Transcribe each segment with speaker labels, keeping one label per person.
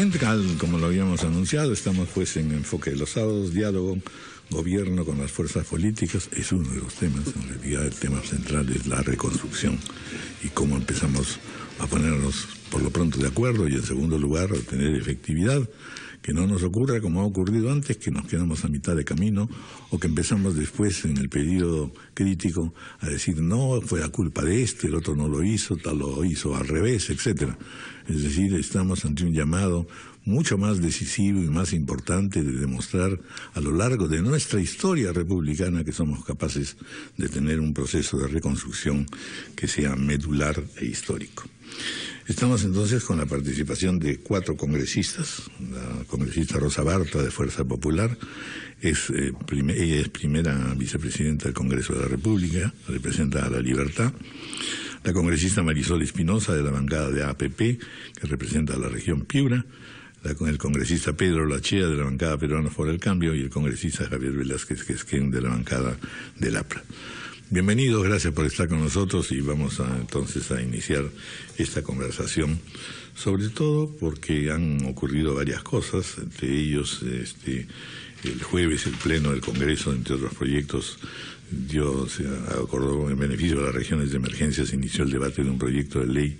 Speaker 1: Efectivamente, como lo habíamos anunciado, estamos pues en Enfoque de los Sábados, diálogo, gobierno con las fuerzas políticas. Es uno de los temas, en realidad el tema central es la reconstrucción y cómo empezamos a ponernos por lo pronto de acuerdo y en segundo lugar a tener efectividad. Que no nos ocurra como ha ocurrido antes, que nos quedamos a mitad de camino o que empezamos después en el periodo crítico a decir no, fue la culpa de este, el otro no lo hizo, tal lo hizo al revés, etcétera. Es decir, estamos ante un llamado mucho más decisivo y más importante de demostrar a lo largo de nuestra historia republicana que somos capaces de tener un proceso de reconstrucción que sea medular e histórico. Estamos entonces con la participación de 4 congresistas. La congresista Rosa Barta, de Fuerza Popular, ella es primera vicepresidenta del Congreso de la República, representa a La Libertad. La congresista Marisol Espinosa, de la bancada de APP, que representa a la región Piura. El congresista Pedro Lachea, de la bancada Peruanos por el Cambio, y el congresista Javier Velázquez Quesquén, de la bancada del APRA. Bienvenidos, gracias por estar con nosotros y vamos entonces a iniciar esta conversación, sobre todo porque han ocurrido varias cosas, entre ellos el jueves el Pleno del Congreso, entre otros proyectos, se acordó en beneficio de las regiones de emergencia, se inició el debate de un proyecto de ley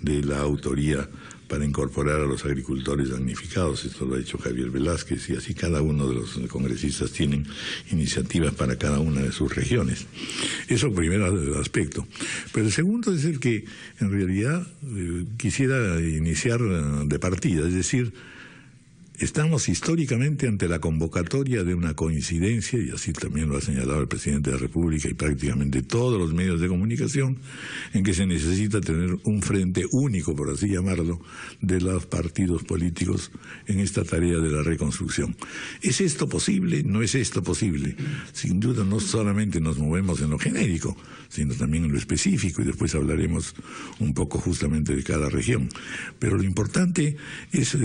Speaker 1: de la autoría para incorporar a los agricultores damnificados. Esto lo ha hecho Javier Velázquez y así cada uno de los congresistas tienen iniciativas para cada una de sus regiones. Eso primero aspecto. Pero el segundo es el que en realidad quisiera iniciar de partida, es decir, estamos históricamente ante la convocatoria de una coincidencia, y así también lo ha señalado el presidente de la República y prácticamente todos los medios de comunicación, en que se necesita tener un frente único, por así llamarlo, de los partidos políticos en esta tarea de la reconstrucción. ¿Es esto posible? ¿No es esto posible? Sin duda no solamente nos movemos en lo genérico, sino también en lo específico, y después hablaremos un poco justamente de cada región. Pero lo importante es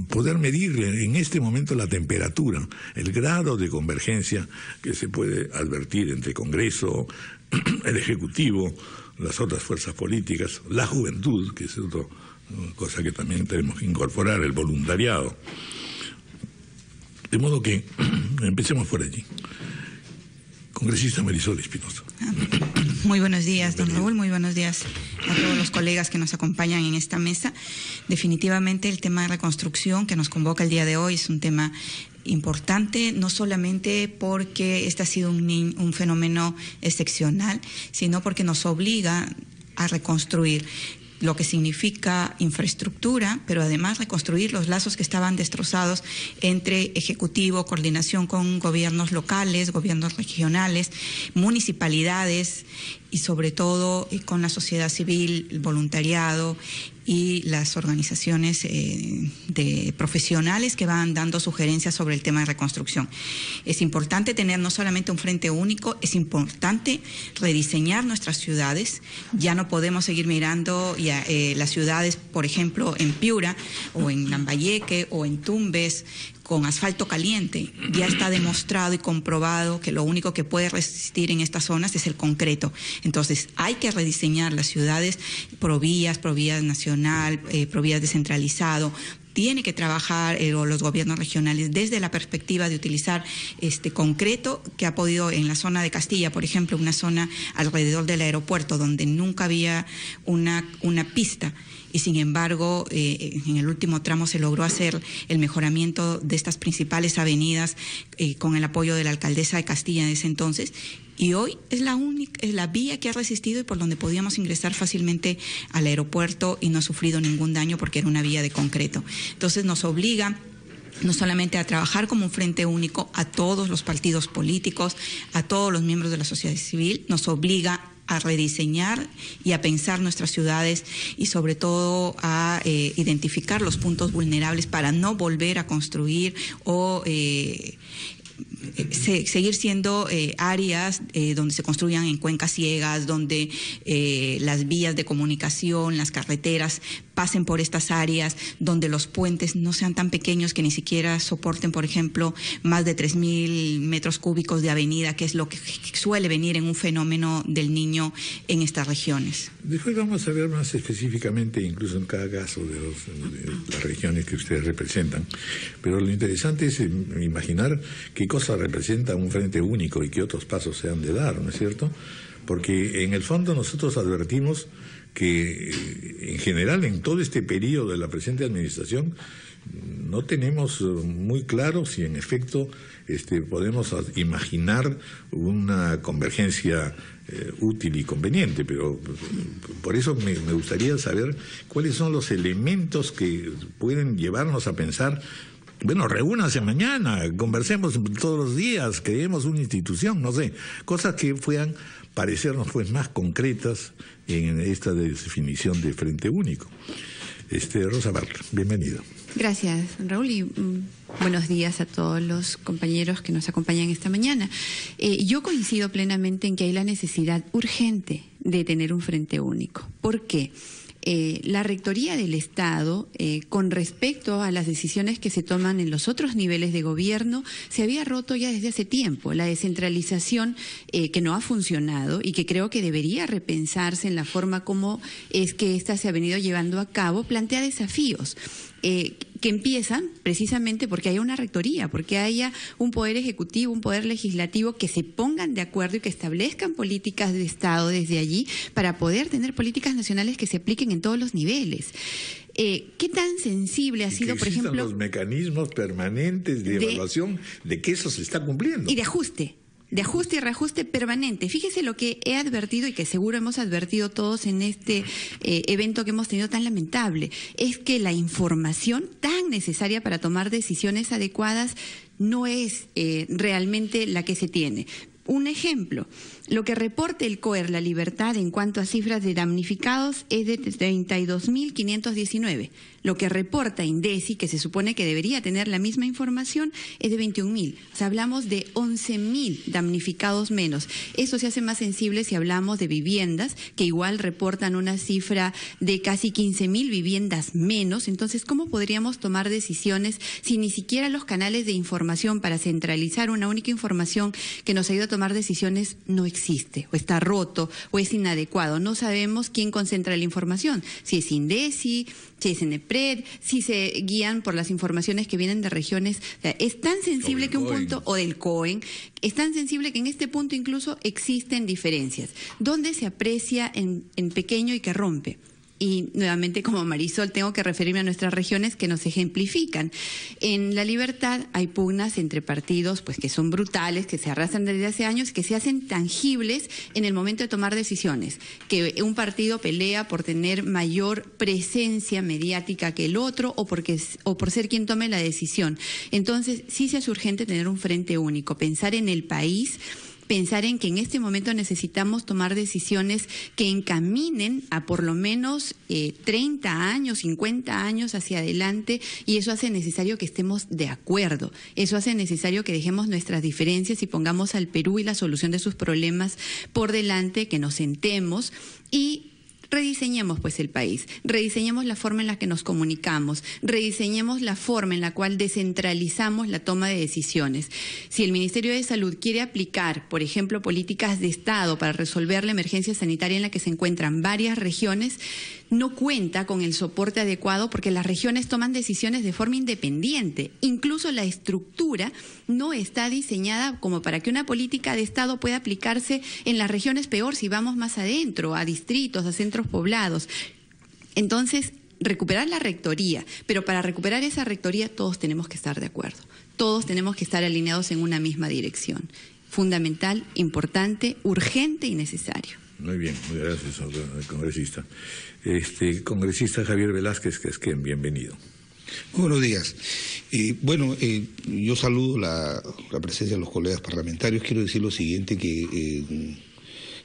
Speaker 1: poder medir en este momento la temperatura, el grado de convergencia que se puede advertir entre Congreso, el Ejecutivo, las otras fuerzas políticas, la juventud, que es otra cosa que también tenemos que incorporar, el voluntariado. De modo que empecemos por allí. Congresista Marisol Espinosa.
Speaker 2: Muy buenos días, don Raúl, muy buenos días a todos los colegas que nos acompañan en esta mesa. Definitivamente el tema de reconstrucción que nos convoca el día de hoy es un tema importante, no solamente porque este ha sido un fenómeno excepcional, sino porque nos obliga a reconstruir lo que significa infraestructura, pero además reconstruir los lazos que estaban destrozados entre Ejecutivo, coordinación con gobiernos locales, gobiernos regionales, municipalidades y sobre todo con la sociedad civil, el voluntariado y las organizaciones de profesionales que van dando sugerencias sobre el tema de reconstrucción. Es importante tener no solamente un frente único, es importante rediseñar nuestras ciudades. Ya no podemos seguir mirando las ciudades, por ejemplo, en Piura o en Lambayeque o en Tumbes, con asfalto caliente. Ya está demostrado y comprobado que lo único que puede resistir en estas zonas es el concreto. Entonces, hay que rediseñar las ciudades, provías nacional, provías descentralizado. Tiene que trabajar los gobiernos regionales desde la perspectiva de utilizar concreto que ha podido en la zona de Castilla, por ejemplo, una zona alrededor del aeropuerto donde nunca había una pista. Y sin embargo, en el último tramo se logró hacer el mejoramiento de estas principales avenidas con el apoyo de la alcaldesa de Castilla en ese entonces. Y hoy es la vía que ha resistido y por donde podíamos ingresar fácilmente al aeropuerto y no ha sufrido ningún daño porque era una vía de concreto. Entonces nos obliga no solamente a trabajar como un frente único a todos los partidos políticos, a todos los miembros de la sociedad civil, nos obliga a rediseñar y a pensar nuestras ciudades y sobre todo a identificar los puntos vulnerables para no volver a construir o seguir siendo áreas donde se construyan en cuencas ciegas, donde las vías de comunicación, las carreteras pasen por estas áreas, donde los puentes no sean tan pequeños que ni siquiera soporten, por ejemplo, más de 3.000 metros cúbicos de avenida, que es lo que suele venir en un fenómeno del Niño en estas regiones.
Speaker 1: Después vamos a ver más específicamente, incluso en cada caso de las regiones que ustedes representan, pero lo interesante es imaginar qué cosa representa un frente único y qué otros pasos se han de dar, ¿no es cierto? Porque en el fondo nosotros advertimos que en general en todo este periodo de la presente administración no tenemos muy claro si en efecto podemos imaginar una convergencia útil y conveniente, pero por eso me gustaría saber cuáles son los elementos que pueden llevarnos a pensar. Bueno, reúnanse mañana, conversemos todos los días, creemos una institución, no sé, cosas que puedan parecernos pues más concretas en esta definición de frente único. Rosa Bartra, bienvenida.
Speaker 3: Gracias, Raúl, y buenos días a todos los compañeros que nos acompañan esta mañana. Yo coincido plenamente en que hay la necesidad urgente de tener un frente único. ¿Por qué? La Rectoría del Estado, con respecto a las decisiones que se toman en los otros niveles de gobierno, se había roto ya desde hace tiempo. La descentralización que no ha funcionado y que creo que debería repensarse en la forma como es que ésta se ha venido llevando a cabo, plantea desafíos. Que empiezan precisamente porque haya una rectoría, porque haya un poder ejecutivo, un poder legislativo que se pongan de acuerdo y que establezcan políticas de Estado desde allí para poder tener políticas nacionales que se apliquen en todos los niveles. ¿Qué tan sensible ha sido, por ejemplo,
Speaker 1: los mecanismos permanentes de evaluación de que eso se está cumpliendo?
Speaker 3: Y de ajuste y reajuste permanente? Fíjese lo que he advertido y que seguro hemos advertido todos en este evento que hemos tenido tan lamentable, es que la información tan necesaria para tomar decisiones adecuadas no es realmente la que se tiene. Un ejemplo, lo que reporta el COER, La Libertad, en cuanto a cifras de damnificados es de 32.519. Lo que reporta INDECI, que se supone que debería tener la misma información, es de 21.000. O sea, hablamos de 11.000 damnificados menos. Eso se hace más sensible si hablamos de viviendas, que igual reportan una cifra de casi 15.000 viviendas menos. Entonces, ¿cómo podríamos tomar decisiones si ni siquiera los canales de información para centralizar una única información que nos ayuda a tomar decisiones no existe, o está roto, o es inadecuado? No sabemos quién concentra la información, si es INDECI, si es ENEPRED, si se guían por las informaciones que vienen de regiones. O sea, es tan sensible que un punto, o del COEN, es tan sensible que en este punto incluso existen diferencias. ¿Dónde se aprecia en pequeño y que rompe? Y nuevamente, como Marisol, tengo que referirme a nuestras regiones que nos ejemplifican. En La Libertad hay pugnas entre partidos pues que son brutales, que se arrastran desde hace años, que se hacen tangibles en el momento de tomar decisiones. Que un partido pelea por tener mayor presencia mediática que el otro o por ser quien tome la decisión. Entonces, sí se hace urgente tener un frente único, pensar en el país, pensar en que en este momento necesitamos tomar decisiones que encaminen a por lo menos 30 años, 50 años hacia adelante, y eso hace necesario que estemos de acuerdo. Eso hace necesario que dejemos nuestras diferencias y pongamos al Perú y la solución de sus problemas por delante, que nos sentemos y rediseñemos pues el país, rediseñemos la forma en la que nos comunicamos, rediseñemos la forma en la cual descentralizamos la toma de decisiones. Si el Ministerio de Salud quiere aplicar, por ejemplo, políticas de Estado para resolver la emergencia sanitaria en la que se encuentran varias regiones, no cuenta con el soporte adecuado porque las regiones toman decisiones de forma independiente. Incluso la estructura no está diseñada como para que una política de Estado pueda aplicarse en las regiones, peor si vamos más adentro, a distritos, a centros poblados. Entonces, recuperar la rectoría, pero para recuperar esa rectoría todos tenemos que estar de acuerdo, todos tenemos que estar alineados en una misma dirección. Fundamental, importante, urgente y necesario.
Speaker 1: Muy bien, muy gracias, congresista. Congresista Javier Velázquez, que es quien, bienvenido.
Speaker 4: Buenos días. Yo saludo la presencia de los colegas parlamentarios. Quiero decir lo siguiente, que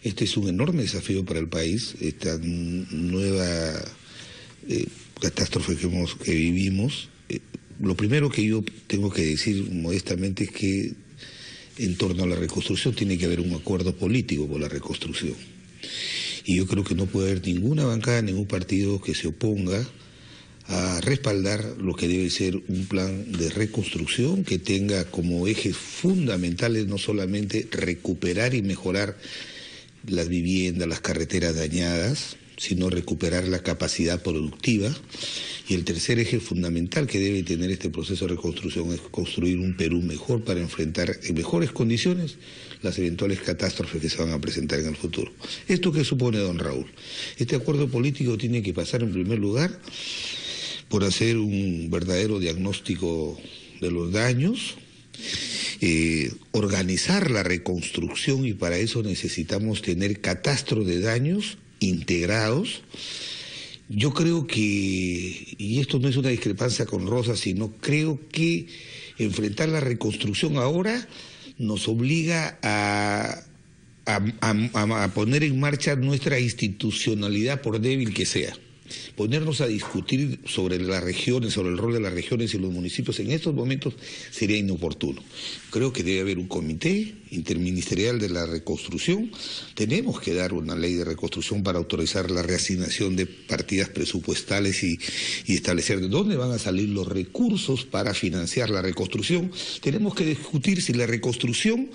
Speaker 4: este es un enorme desafío para el país, esta nueva catástrofe que vivimos. Lo primero que yo tengo que decir modestamente es que en torno a la reconstrucción tiene que haber un acuerdo político por la reconstrucción. Y yo creo que no puede haber ninguna bancada, ningún partido que se oponga a respaldar lo que debe ser un plan de reconstrucción que tenga como ejes fundamentales no solamente recuperar y mejorar las viviendas, las carreteras dañadas, sino recuperar la capacidad productiva. Y el tercer eje fundamental que debe tener este proceso de reconstrucción es construir un Perú mejor para enfrentar en mejores condiciones las eventuales catástrofes que se van a presentar en el futuro. ¿Esto qué supone, don Raúl? Este acuerdo político tiene que pasar en primer lugar por hacer un verdadero diagnóstico de los daños, organizar la reconstrucción, y para eso necesitamos tener catastro de daños integrados. Yo creo que, y esto no es una discrepancia con Rosa, sino creo que enfrentar la reconstrucción ahora nos obliga a poner en marcha nuestra institucionalidad, por débil que sea. Ponernos a discutir sobre las regiones, sobre el rol de las regiones y los municipios en estos momentos sería inoportuno. Creo que debe haber un comité interministerial de la reconstrucción. Tenemos que dar una ley de reconstrucción para autorizar la reasignación de partidas presupuestales y establecer de dónde van a salir los recursos para financiar la reconstrucción. Tenemos que discutir si la reconstrucción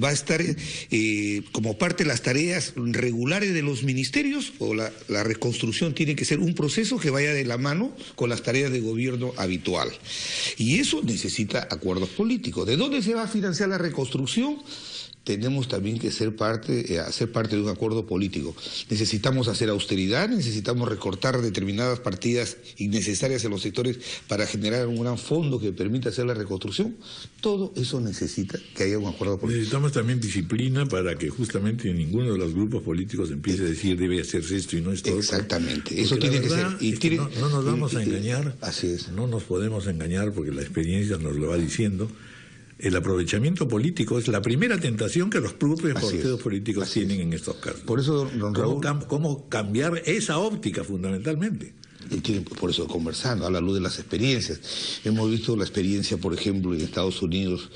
Speaker 4: va a estar como parte de las tareas regulares de los ministerios, o la reconstrucción tiene que ser un proceso que vaya de la mano con las tareas de gobierno habitual. Y eso necesita acuerdos políticos. ¿De dónde se va a financiar la reconstrucción? Tenemos también que hacer parte de un acuerdo político. Necesitamos hacer austeridad, necesitamos recortar determinadas partidas innecesarias en los sectores para generar un gran fondo que permita hacer la reconstrucción. Todo eso necesita que haya un acuerdo político.
Speaker 1: Necesitamos también disciplina para que justamente ninguno de los grupos políticos empiece a decir debe hacerse esto y no esto.
Speaker 4: Exactamente.
Speaker 1: Porque
Speaker 4: eso tiene que ser. Y
Speaker 1: no nos vamos a engañar.
Speaker 4: Así es.
Speaker 1: No nos podemos engañar porque la experiencia nos lo va diciendo. El aprovechamiento político es la primera tentación que los propios partidos políticos tienen en estos casos.
Speaker 4: Por eso, don Raúl,
Speaker 1: ¿Cómo cambiar esa óptica fundamentalmente?
Speaker 4: Por eso, conversando a la luz de las experiencias. Hemos visto la experiencia, por ejemplo, en Estados Unidos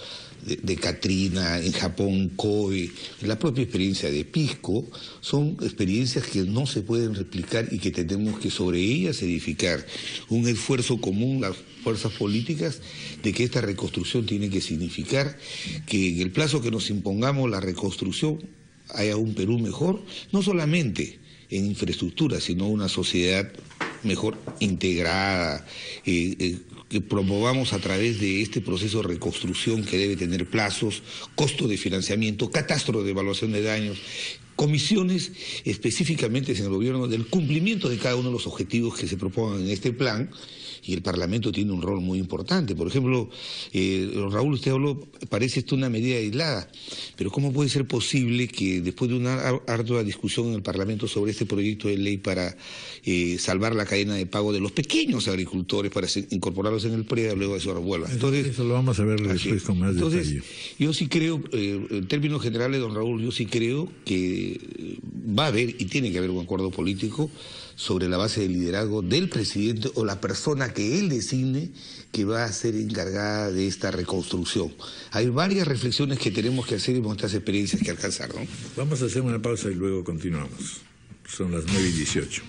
Speaker 4: de Katrina, en Japón, Kobe, la propia experiencia de Pisco. Son experiencias que no se pueden replicar y que tenemos que sobre ellas edificar un esfuerzo común, las fuerzas políticas, de que esta reconstrucción tiene que significar que en el plazo que nos impongamos la reconstrucción haya un Perú mejor, no solamente en infraestructura, sino una sociedad mejor integrada, que promovamos a través de este proceso de reconstrucción que debe tener plazos, costo de financiamiento, catastro de evaluación de daños, comisiones específicamente en el gobierno del cumplimiento de cada uno de los objetivos que se propongan en este plan. Y el Parlamento tiene un rol muy importante. Por ejemplo, Raúl, usted habló, parece esto una medida aislada, pero ¿cómo puede ser posible que después de una ardua discusión en el Parlamento sobre este proyecto de ley para salvar la cadena de pago de los pequeños agricultores, para incorporarlos en el PREA, luego eso revuelva? Entonces,
Speaker 1: eso lo vamos a ver después con más detalle.
Speaker 4: Yo sí creo, en términos generales, don Raúl, yo sí creo que va a haber y tiene que haber un acuerdo político sobre la base del liderazgo del presidente o la persona que él designe que va a ser encargada de esta reconstrucción. Hay varias reflexiones que tenemos que hacer y muchas experiencias que alcanzar, ¿no?
Speaker 1: Vamos a hacer una pausa y luego continuamos. Son las 9:18.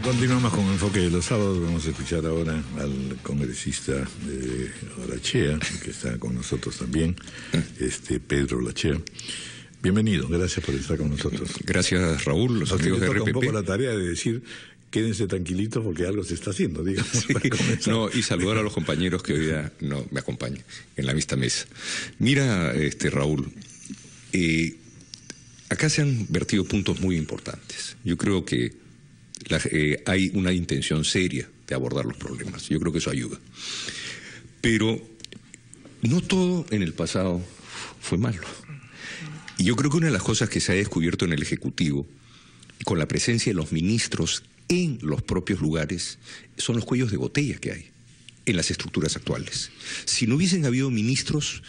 Speaker 1: Continuamos con Enfoque de los Sábados. Vamos a escuchar ahora al congresista de Olachea, que está con nosotros también, Pedro Olachea. Bienvenido, gracias por estar con nosotros.
Speaker 5: Gracias, Raúl, los amigos de RPP.
Speaker 1: Un poco la tarea de decir, quédense tranquilitos porque algo se está haciendo, digamos.
Speaker 5: Sí, no, y saludar a los compañeros que hoy día no me acompañan en la misma mesa. Mira, Raúl, acá se han vertido puntos muy importantes. Yo creo que hay una intención seria de abordar los problemas. Yo creo que eso ayuda. Pero no todo en el pasado fue malo. Y yo creo que una de las cosas que se ha descubierto en el Ejecutivo, con la presencia de los ministros en los propios lugares, son los cuellos de botella que hay en las estructuras actuales. Si no hubiesen habido ministros,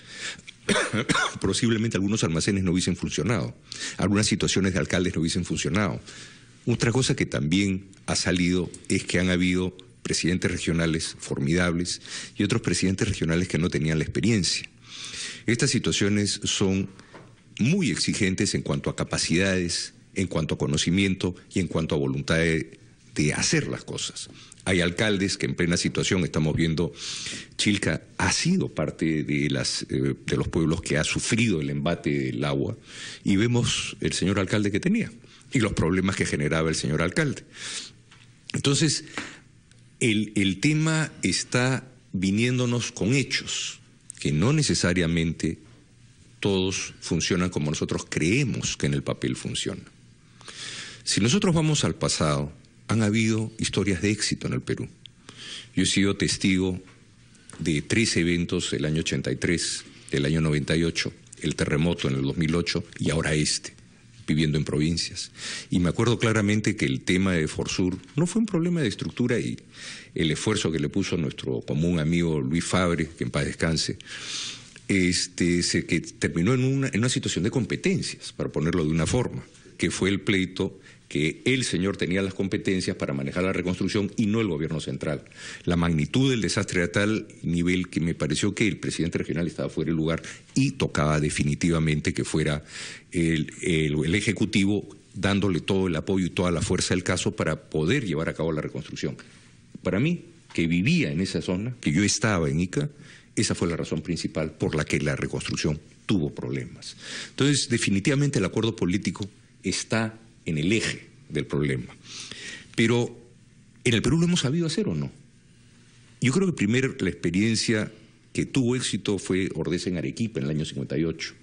Speaker 5: posiblemente algunos almacenes no hubiesen funcionado, algunas situaciones de alcaldes no hubiesen funcionado. Otra cosa que también ha salido es que han habido presidentes regionales formidables y otros presidentes regionales que no tenían la experiencia. Estas situaciones son muy exigentes en cuanto a capacidades, en cuanto a conocimiento y en cuanto a voluntad de hacer las cosas. Hay alcaldes que en plena situación, estamos viendo, Chilca ha sido parte de los pueblos que ha sufrido el embate del agua, y vemos el señor alcalde que tenía y los problemas que generaba el señor alcalde. Entonces, el tema está viniéndonos con hechos, que no necesariamente todos funcionan como nosotros creemos que en el papel funciona. Si nosotros vamos al pasado, han habido historias de éxito en el Perú. Yo he sido testigo de 3 eventos, el año 83, el año 98, el terremoto en el 2008 y ahora viviendo en provincias. Y me acuerdo claramente que el tema de Forsur no fue un problema de estructura, y el esfuerzo que le puso nuestro común amigo Luis Fabre, que en paz descanse, que terminó en una situación de competencias, para ponerlo de una forma, que fue el pleito que el señor tenía las competencias para manejar la reconstrucción y no el gobierno central. La magnitud del desastre era a tal nivel que me pareció que el presidente regional estaba fuera de lugar y tocaba definitivamente que fuera el Ejecutivo dándole todo el apoyo y toda la fuerza del caso para poder llevar a cabo la reconstrucción. Para mí, que vivía en esa zona, que yo estaba en Ica, esa fue la razón principal por la que la reconstrucción tuvo problemas. Entonces, definitivamente el acuerdo político está en el eje del problema. Pero, ¿en el Perú lo hemos sabido hacer o no? Yo creo que primero la experiencia que tuvo éxito fue Ordesa en Arequipa en el año 58.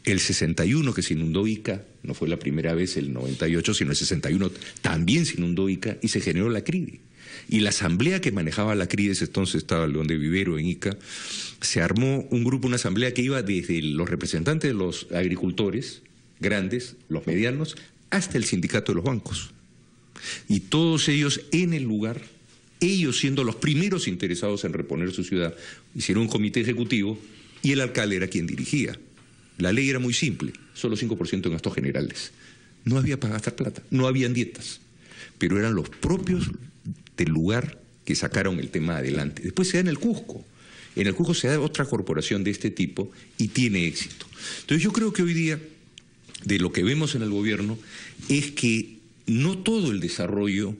Speaker 5: El 61 que se inundó Ica, no fue la primera vez el 98, sino el 61 también se inundó Ica y se generó la CRIDE. Y la asamblea que manejaba la CRIDE, entonces estaba León de Vivero en Ica, se armó un grupo, una asamblea que iba desde los representantes de los agricultores grandes, los medianos, hasta el sindicato de los bancos. Y todos ellos en el lugar, ellos siendo los primeros interesados en reponer su ciudad, hicieron un comité ejecutivo y el alcalde era quien dirigía. La ley era muy simple, solo 5% en gastos generales. No había para gastar plata, no habían dietas, pero eran los propios del lugar que sacaron el tema adelante. Después se da en el Cusco. En el Cusco se da otra corporación de este tipo y tiene éxito. Entonces yo creo que hoy día, de lo que vemos en el gobierno, es que no todo el desarrollo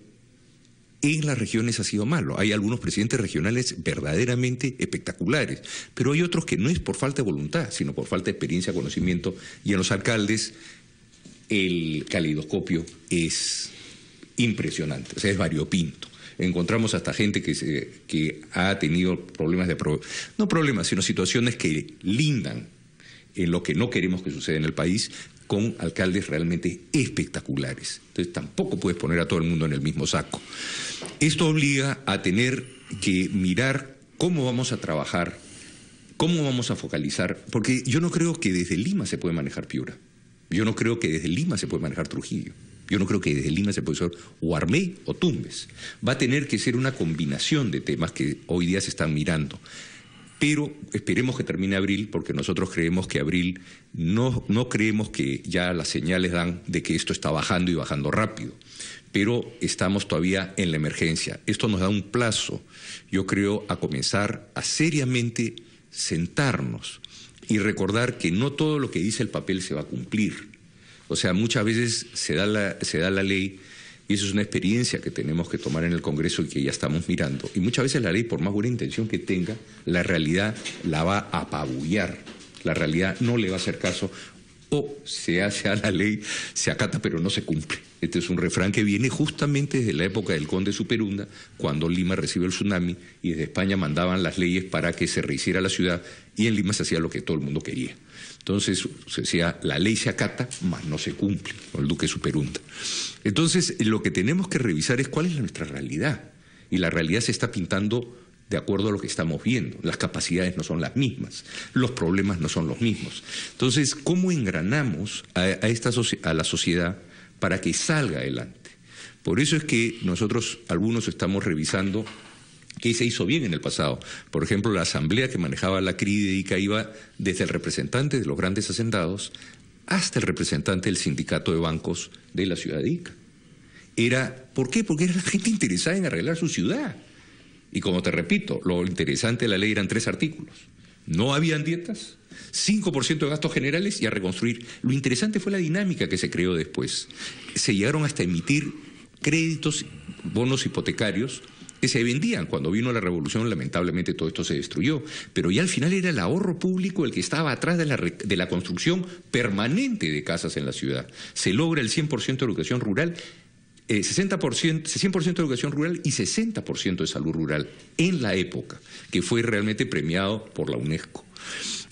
Speaker 5: en las regiones ha sido malo. Hay algunos presidentes regionales verdaderamente espectaculares, pero hay otros que no es por falta de voluntad, sino por falta de experiencia, conocimiento, y en los alcaldes el caleidoscopio es impresionante, o sea, es variopinto. Encontramos hasta gente que ha tenido problemas no problemas, sino situaciones que lindan en lo que no queremos que suceda en el país, con alcaldes realmente espectaculares. Entonces tampoco puedes poner a todo el mundo en el mismo saco. Esto obliga a tener que mirar cómo vamos a trabajar, cómo vamos a focalizar, porque yo no creo que desde Lima se puede manejar Piura, yo no creo que desde Lima se puede manejar Trujillo, yo no creo que desde Lima se puede ser o Armey o Tumbes. Va a tener que ser una combinación de temas que hoy día se están mirando. Pero esperemos que termine abril, porque nosotros creemos que abril, no creemos que ya las señales dan de que esto está bajando y bajando rápido, pero estamos todavía en la emergencia. Esto nos da un plazo, yo creo, a comenzar a seriamente sentarnos y recordar que no todo lo que dice el papel se va a cumplir. O sea, muchas veces se da la ley, y eso es una experiencia que tenemos que tomar en el Congreso y que ya estamos mirando. Y muchas veces la ley, por más buena intención que tenga, la realidad la va a apabullar. La realidad no le va a hacer caso, o se hace a la ley, se acata pero no se cumple. Este es un refrán que viene justamente desde la época del conde Superunda, cuando Lima recibe el tsunami y desde España mandaban las leyes para que se rehiciera la ciudad, y en Lima se hacía lo que todo el mundo quería. Entonces se decía, la ley se acata, mas no se cumple, con el duque Superunda. Entonces lo que tenemos que revisar es cuál es nuestra realidad, y la realidad se está pintando de acuerdo a lo que estamos viendo. Las capacidades no son las mismas, los problemas no son los mismos. Entonces, ¿cómo engranamos a la sociedad para que salga adelante? Por eso es que nosotros, algunos, estamos revisando qué se hizo bien en el pasado. Por ejemplo, la asamblea que manejaba la CRIDE de Ica iba desde el representante de los grandes hacendados hasta el representante del sindicato de bancos de la ciudad de Ica. ¿Por qué? Porque era la gente interesada en arreglar su ciudad. Y como te repito, lo interesante de la ley eran 3 artículos. No habían dietas, 5% de gastos generales y a reconstruir. Lo interesante fue la dinámica que se creó después. Se llegaron hasta emitir créditos, bonos hipotecarios, que se vendían. Cuando vino la revolución, lamentablemente todo esto se destruyó, pero ya al final era el ahorro público el que estaba atrás de la construcción permanente de casas en la ciudad. Se logra el 100% de educación rural, 100% de educación rural y 60% de salud rural en la época, que fue realmente premiado por la UNESCO.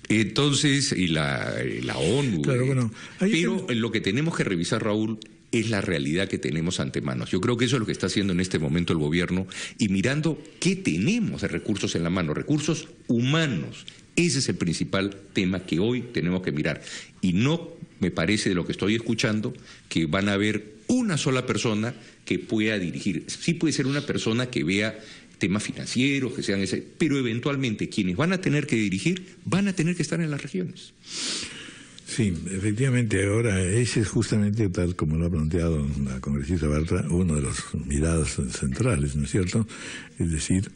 Speaker 5: Entonces, y la ONU.
Speaker 1: Claro, bueno,
Speaker 5: pero lo que tenemos que revisar, Raúl, es la realidad que tenemos ante manos. Yo creo que eso es lo que está haciendo en este momento el gobierno y mirando qué tenemos de recursos en la mano, recursos humanos. Ese es el principal tema que hoy tenemos que mirar. Y no me parece, de lo que estoy escuchando, que van a haber una sola persona que pueda dirigir. Sí puede ser una persona que vea temas financieros, que sean ese, pero eventualmente quienes van a tener que dirigir van a tener que estar en las regiones.
Speaker 1: Sí, efectivamente, ahora ese es justamente, tal como lo ha planteado la congresista Bartra, uno de los miradas centrales, ¿no es cierto? Es decir,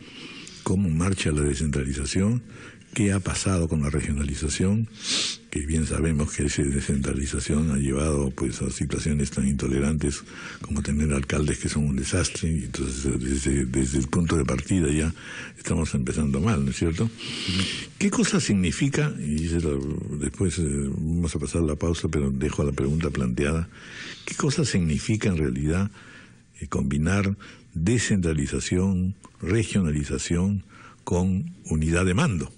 Speaker 1: cómo marcha la descentralización, qué ha pasado con la regionalización, que bien sabemos que esa descentralización ha llevado pues a situaciones tan intolerantes como tener alcaldes que son un desastre, y entonces desde el punto de partida ya estamos empezando mal, ¿no es cierto? ¿Qué cosa significa? Y después vamos a pasar la pausa, pero dejo la pregunta planteada. ¿Qué cosa significa en realidad combinar descentralización, regionalización con unidad de mando?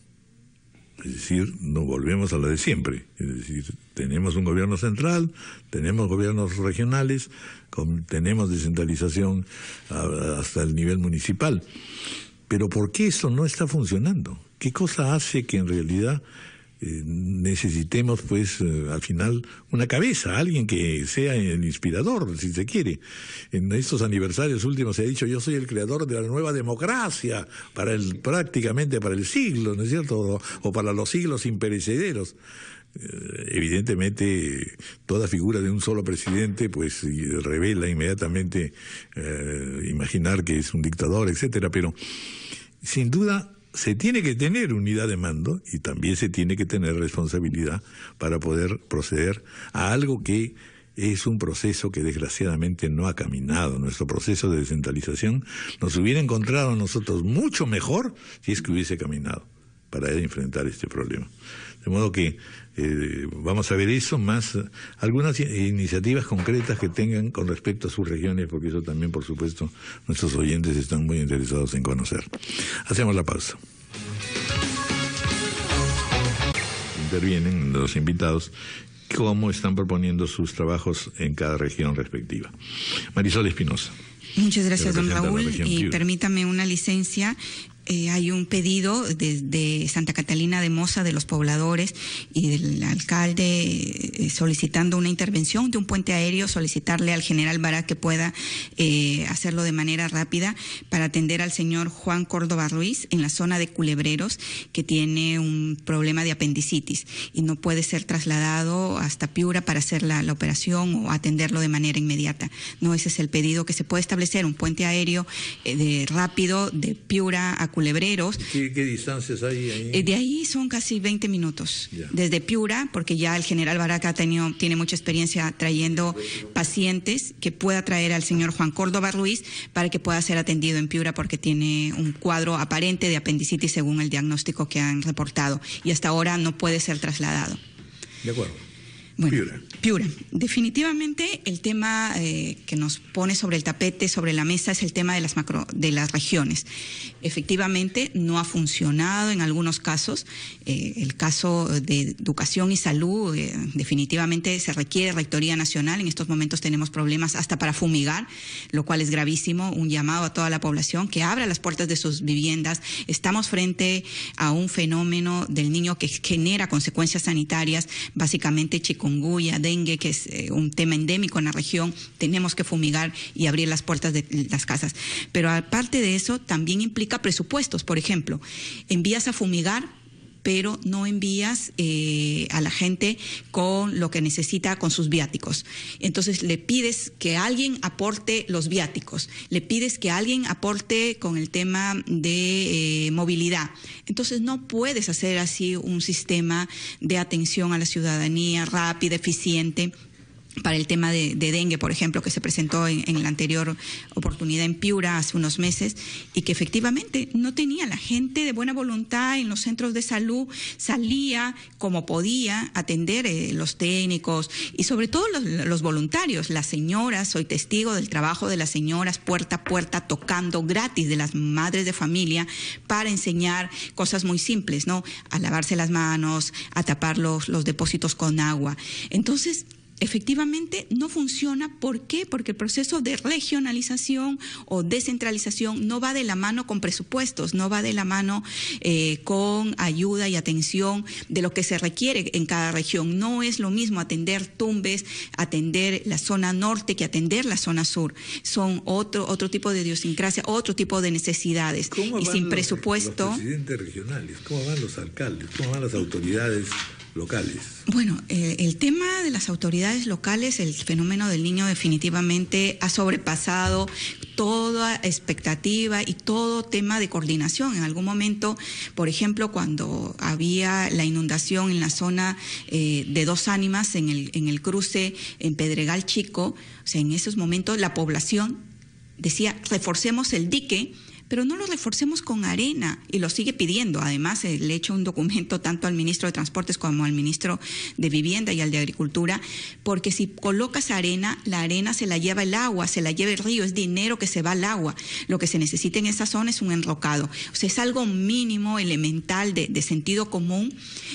Speaker 1: Es decir, no volvemos a lo de siempre. Es decir, tenemos un gobierno central, tenemos gobiernos regionales, tenemos descentralización hasta el nivel municipal. Pero ¿por qué eso no está funcionando? ¿Qué cosa hace que en realidad necesitemos, pues, al final, una cabeza, alguien que sea el inspirador, si se quiere? En estos aniversarios últimos se ha dicho, yo soy el creador de la nueva democracia, prácticamente para el siglo, ¿no es cierto? O para los siglos imperecederos. Evidentemente, toda figura de un solo presidente, pues, revela inmediatamente imaginar que es un dictador, etcétera, pero, sin duda, se tiene que tener unidad de mando y también se tiene que tener responsabilidad para poder proceder a algo que es un proceso que desgraciadamente no ha caminado. Nuestro proceso de descentralización nos hubiera encontrado a nosotros mucho mejor si es que hubiese caminado para enfrentar este problema. De modo que vamos a ver eso, más algunas iniciativas concretas que tengan con respecto a sus regiones, porque eso también, por supuesto, nuestros oyentes están muy interesados en conocer. Hacemos la pausa. Intervienen los invitados, cómo están proponiendo sus trabajos en cada región respectiva. Marisol Espinosa.
Speaker 2: Muchas gracias, don Raúl, y permítame una licencia. Hay un pedido de Santa Catalina de Moza, de los pobladores y del alcalde, solicitando una intervención de un puente aéreo, solicitarle al general Barak que pueda hacerlo de manera rápida para atender al señor Juan Córdoba Ruiz en la zona de Culebreros, que tiene un problema de apendicitis y no puede ser trasladado hasta Piura para hacer la operación o atenderlo de manera inmediata. No, ese es el pedido, que se puede establecer un puente aéreo rápido de Piura a Culebreros.
Speaker 1: ¿Qué distancias hay ahí?
Speaker 2: De ahí son casi 20 minutos.
Speaker 1: Ya.
Speaker 2: Desde Piura, porque ya el general Baraca tiene mucha experiencia trayendo pacientes, que pueda traer al señor Juan Córdoba Ruiz para que pueda ser atendido en Piura, porque tiene un cuadro aparente de apendicitis según el diagnóstico que han reportado, y hasta ahora no puede ser trasladado.
Speaker 1: De acuerdo.
Speaker 2: Bueno, Piura. Definitivamente el tema que nos pone sobre el tapete, sobre la mesa, es el tema de las regiones. Efectivamente, no ha funcionado en algunos casos. El caso de educación y salud, definitivamente se requiere rectoría nacional. En estos momentos tenemos problemas hasta para fumigar, lo cual es gravísimo. Un llamado a toda la población que abra las puertas de sus viviendas. Estamos frente a un fenómeno del niño que genera consecuencias sanitarias, básicamente chikungunya, dengue, que es un tema endémico en la región. Tenemos que fumigar y abrir las puertas de las casas. Pero aparte de eso, también implica presupuestos. Por ejemplo, envías a fumigar pero no envías a la gente con lo que necesita, con sus viáticos. Entonces le pides que alguien aporte los viáticos, le pides que alguien aporte con el tema de movilidad. Entonces no puedes hacer así un sistema de atención a la ciudadanía rápida, eficiente, para el tema de dengue, por ejemplo, que se presentó en la anterior oportunidad en Piura hace unos meses, y que efectivamente no tenía la gente de buena voluntad en los centros de salud, salía como podía atender los técnicos y sobre todo los voluntarios, las señoras. Soy testigo del trabajo de las señoras puerta a puerta, tocando gratis, de las madres de familia, para enseñar cosas muy simples, ¿no? A lavarse las manos, a tapar los depósitos con agua. Entonces, efectivamente no funciona. ¿Por qué? Porque el proceso de regionalización o descentralización no va de la mano con presupuestos, no va de la mano con ayuda y atención de lo que se requiere en cada región. No es lo mismo atender Tumbes, atender la zona norte que atender la zona sur. Son otro tipo de idiosincrasia, otro tipo de necesidades. Y sin presupuesto.
Speaker 1: Los presidentes regionales, ¿cómo van los alcaldes? ¿Cómo van las autoridades locales?
Speaker 2: Bueno, el tema de las autoridades locales, el fenómeno del Niño definitivamente ha sobrepasado toda expectativa y todo tema de coordinación. En algún momento, por ejemplo, cuando había la inundación en la zona de Dos Ánimas, en el cruce en Pedregal Chico, o sea, en esos momentos la población decía, reforcemos el dique, pero no lo reforcemos con arena, y lo sigue pidiendo. Además, le he hecho un documento tanto al ministro de Transportes como al ministro de Vivienda y al de Agricultura, porque si colocas arena, la arena se la lleva el agua, se la lleva el río, es dinero que se va al agua. Lo que se necesita en esa zona es un enrocado. O sea, es algo mínimo, elemental, de sentido común,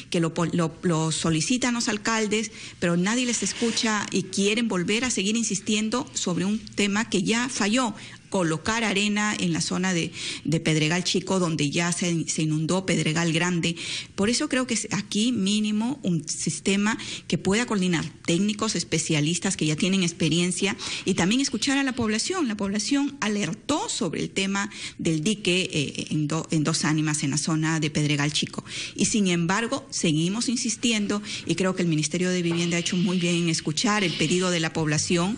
Speaker 2: que lo solicitan los alcaldes, pero nadie les escucha y quieren volver a seguir insistiendo sobre un tema que ya falló. Colocar arena en la zona de Pedregal Chico, donde ya se inundó Pedregal Grande. Por eso creo que es aquí mínimo un sistema que pueda coordinar técnicos, especialistas que ya tienen experiencia, y también escuchar a la población. La población alertó sobre el tema del dique en Dos Ánimas, en la zona de Pedregal Chico. Y sin embargo, seguimos insistiendo, y creo que el Ministerio de Vivienda ha hecho muy bien en escuchar el pedido de la población,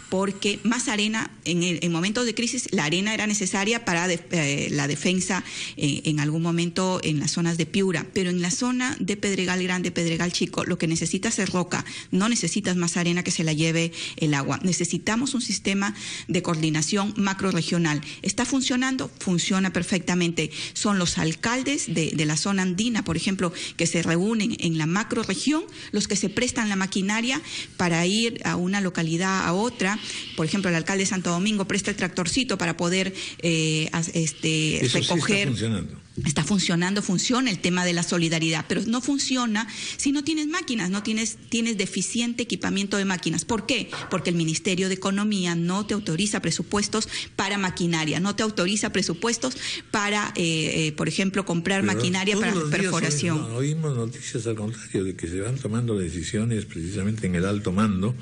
Speaker 2: porque más arena en momentos de crisis, la arena era necesaria para la defensa en algún momento en las zonas de Piura, pero en la zona de Pedregal Grande, Pedregal Chico, lo que necesitas es roca, no necesitas más arena que se la lleve el agua. Necesitamos un sistema de coordinación macrorregional. ¿Está funcionando? Funciona perfectamente. Son los alcaldes de la zona andina, por ejemplo, que se reúnen en la macrorregión, los que se prestan la maquinaria para ir a una localidad a otra. Por ejemplo, el alcalde de Santo Domingo presta el tractorcito para poder
Speaker 1: Eso
Speaker 2: recoger.
Speaker 1: Sí está funcionando.
Speaker 2: Está funcionando, funciona el tema de la solidaridad, pero no funciona si no tienes máquinas, no tienes deficiente equipamiento de máquinas. ¿Por qué? Porque el Ministerio de Economía no te autoriza presupuestos para maquinaria, no te autoriza presupuestos para, por ejemplo, comprar maquinaria para perforación.
Speaker 1: Oímos noticias al contrario, de que se van tomando decisiones precisamente en el alto mando,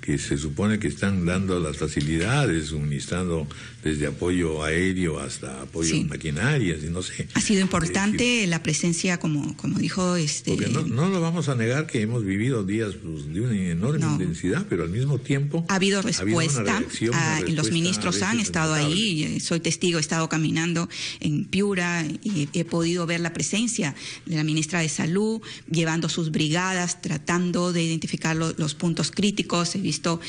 Speaker 1: que se supone que están dando las facilidades, suministrando desde apoyo aéreo hasta apoyo en maquinarias, y no sé.
Speaker 2: Ha sido importante la presencia, como dijo
Speaker 1: Porque no lo vamos a negar, que hemos vivido días de una enorme intensidad, pero al mismo tiempo
Speaker 2: ha habido respuesta. Los ministros han estado ahí, soy testigo, he estado caminando en Piura y he podido ver la presencia de la ministra de Salud, llevando sus brigadas, tratando de identificar los puntos críticos. He visto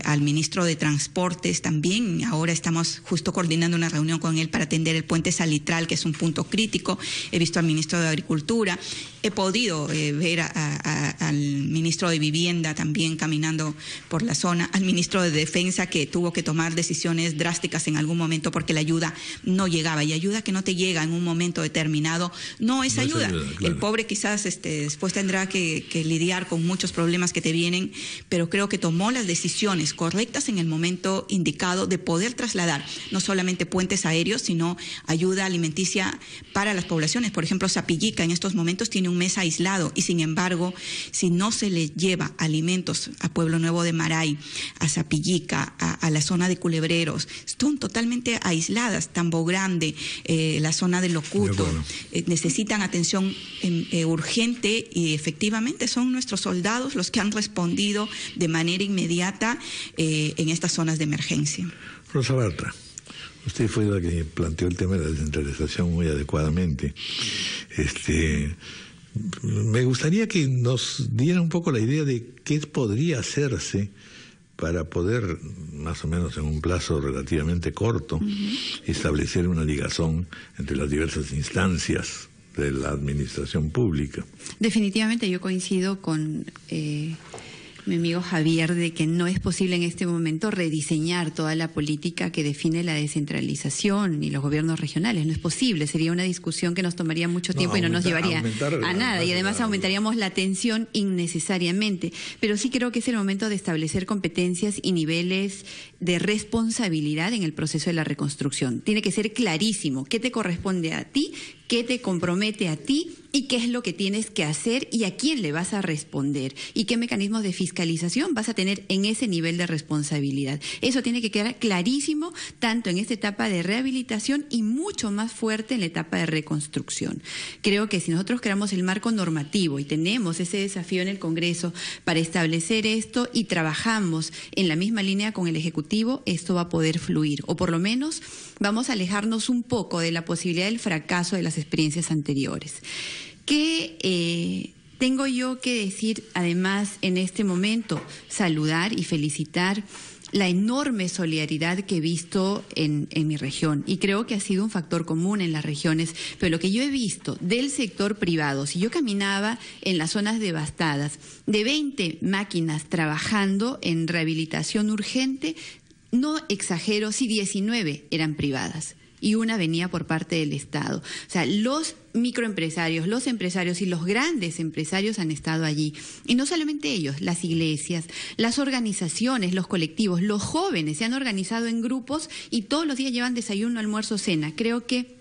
Speaker 2: al ministro de Transportes también. Ahora estamos justo coordinando una reunión con él para atender el puente Salitral, que es un punto crítico. He visto al ministro de Agricultura. He podido ver al ministro de Vivienda también caminando por la zona, al ministro de Defensa, que tuvo que tomar decisiones drásticas en algún momento porque la ayuda no llegaba, y ayuda que no te llega en un momento determinado no es ayuda. Claro. El pobre quizás después tendrá que lidiar con muchos problemas que te vienen, pero creo que tomó las decisiones correctas en el momento indicado de poder trasladar no solamente puentes aéreos, sino ayuda alimenticia emergencia para las poblaciones. Por ejemplo, Sapillica en estos momentos tiene un mes aislado y, sin embargo, si no se le lleva alimentos a Pueblo Nuevo de Maray, a Sapillica, a la zona de Culebreros, están totalmente aisladas. Tambo Grande, la zona de Locuto, necesitan atención urgente, y efectivamente son nuestros soldados los que han respondido de manera inmediata en estas zonas de emergencia.
Speaker 1: Rosa Bartra, usted fue la que planteó el tema de la descentralización muy adecuadamente. Me gustaría que nos diera un poco la idea de qué podría hacerse para poder, más o menos en un plazo relativamente corto, establecer una ligazón entre las diversas instancias de la administración pública.
Speaker 3: Definitivamente yo coincido con mi amigo Javier de que no es posible en este momento rediseñar toda la política que define la descentralización y los gobiernos regionales. No es posible, sería una discusión que nos tomaría mucho tiempo y no nos llevaría a nada, y además aumentaríamos la tensión innecesariamente. Pero sí creo que es el momento de establecer competencias y niveles de responsabilidad en el proceso de la reconstrucción. Tiene que ser clarísimo qué te corresponde a ti, qué te compromete a ti y qué es lo que tienes que hacer y a quién le vas a responder y qué mecanismos de fiscalización vas a tener en ese nivel de responsabilidad. Eso tiene que quedar clarísimo tanto en esta etapa de rehabilitación y mucho más fuerte en la etapa de reconstrucción. Creo que si nosotros creamos el marco normativo y tenemos ese desafío en el Congreso para establecer esto y trabajamos en la misma línea con el Ejecutivo, esto va a poder fluir, o por lo menos vamos a alejarnos un poco de la posibilidad del fracaso de las experiencias anteriores. ¿Qué tengo yo que decir además en este momento? Saludar y felicitar la enorme solidaridad que he visto en mi región, y creo que ha sido un factor común en las regiones, pero lo que yo he visto del sector privado, si yo caminaba en las zonas devastadas, de 20 máquinas trabajando en rehabilitación urgente, no exagero, si 19 eran privadas y una venía por parte del Estado. O sea, los microempresarios, los empresarios y los grandes empresarios han estado allí. Y no solamente ellos, las iglesias, las organizaciones, los colectivos, los jóvenes se han organizado en grupos y todos los días llevan desayuno, almuerzo, cena. Creo que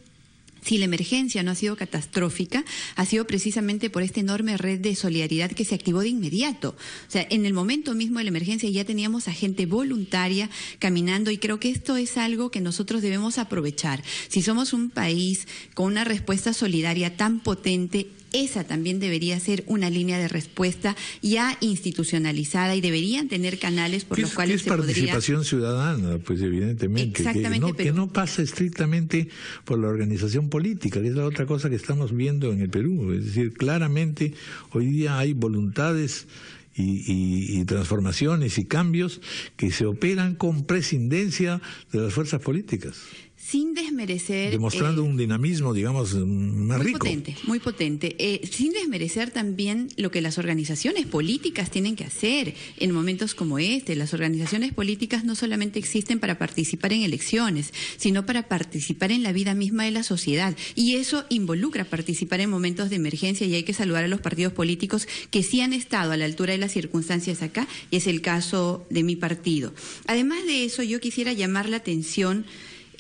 Speaker 3: si la emergencia no ha sido catastrófica, ha sido precisamente por esta enorme red de solidaridad que se activó de inmediato. O sea, en el momento mismo de la emergencia ya teníamos a gente voluntaria caminando, y creo que esto es algo que nosotros debemos aprovechar. Si somos un país con una respuesta solidaria tan potente, esa también debería ser una línea de respuesta ya institucionalizada, y deberían tener canales por los cuales se podría...
Speaker 1: Es participación ciudadana, pues evidentemente.
Speaker 3: Exactamente,
Speaker 1: que no pasa estrictamente por la organización política, que es la otra cosa que estamos viendo en el Perú. Es decir, claramente hoy día hay voluntades y transformaciones y cambios que se operan con prescindencia de las fuerzas políticas.
Speaker 3: Sin desmerecer...
Speaker 1: Demostrando un dinamismo, digamos, más rico.
Speaker 3: Muy potente. Sin desmerecer también lo que las organizaciones políticas tienen que hacer en momentos como este. Las organizaciones políticas no solamente existen para participar en elecciones, sino para participar en la vida misma de la sociedad. Y eso involucra participar en momentos de emergencia, y hay que saludar a los partidos políticos que sí han estado a la altura de las circunstancias acá, y es el caso de mi partido. Además de eso, yo quisiera llamar la atención